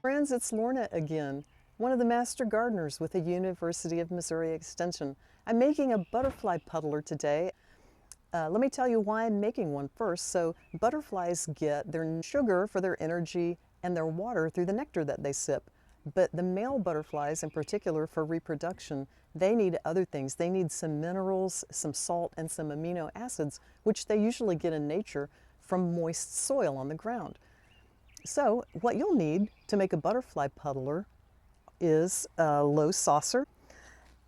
Friends, it's Lorna again, one of the master gardeners with the University of Missouri Extension. I'm making a butterfly puddler today. Let me tell you why I'm making one first. So butterflies get their sugar for their energy and their water through the nectar that they sip. But the male butterflies in particular for reproduction, they need other things. They need some minerals, some salt, and some amino acids, which they usually get in nature from moist soil on the ground. So what you'll need to make a butterfly puddler is a low saucer.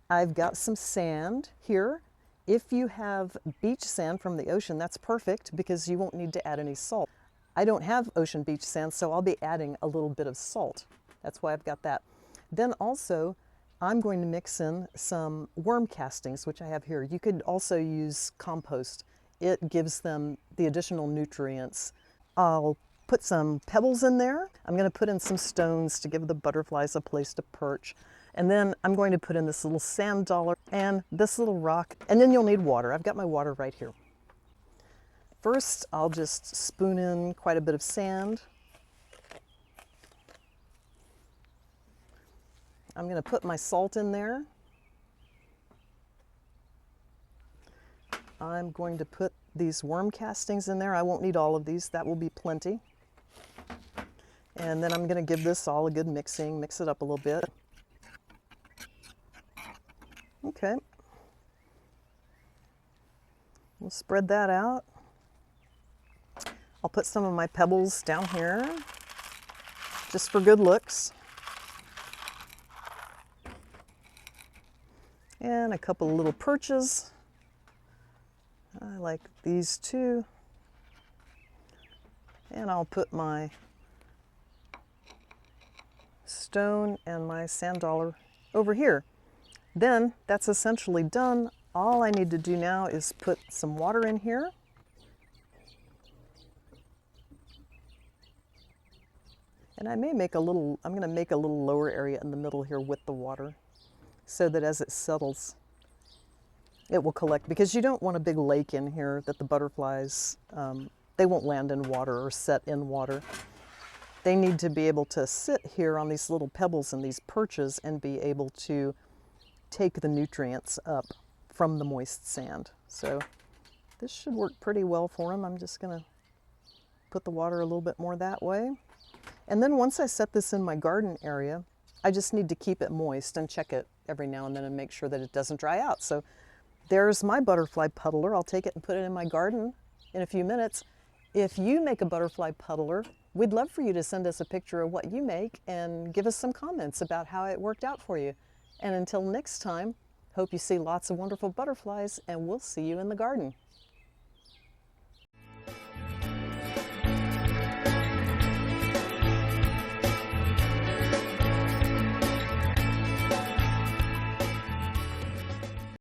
I've got some sand here. If you have beach sand from the ocean, that's perfect because you won't need to add any salt. I don't have ocean beach sand, so I'll be adding a little bit of salt. That's why I've got that. Then also, I'm going to mix in some worm castings, which I have here. You could also use compost. It gives them the additional nutrients. I'll put some pebbles in there. I'm going to put in some stones to give the butterflies a place to perch. And then I'm going to put in this little sand dollar and this little rock. And then you'll need water. I've got my water right here. First, I'll just spoon in quite a bit of sand. I'm going to put my salt in there. I'm going to put these worm castings in there. I won't need all of these. That will be plenty. And then I'm going to give this all a good mixing, mix it up a little bit. Okay. We'll spread that out. I'll put some of my pebbles down here, just for good looks. And a couple of little perches. I like these two. And I'll put my stone and my sand dollar over here. Then that's essentially done. All I need to do now is put some water in here. And I'm going to make a little lower area in the middle here with the water so that as it settles, it will collect, because you don't want a big lake in here that the butterflies, they won't land in water or set in water. They need to be able to sit here on these little pebbles and these perches and be able to take the nutrients up from the moist sand. So this should work pretty well for them. I'm just going to put the water a little bit more that way. And then once I set this in my garden area, I just need to keep it moist and check it every now and then and make sure that it doesn't dry out. So there's my butterfly puddler. I'll take it and put it in my garden in a few minutes. If you make a butterfly puddler, we'd love for you to send us a picture of what you make and give us some comments about how it worked out for you. And until next time, hope you see lots of wonderful butterflies, and we'll see you in the garden.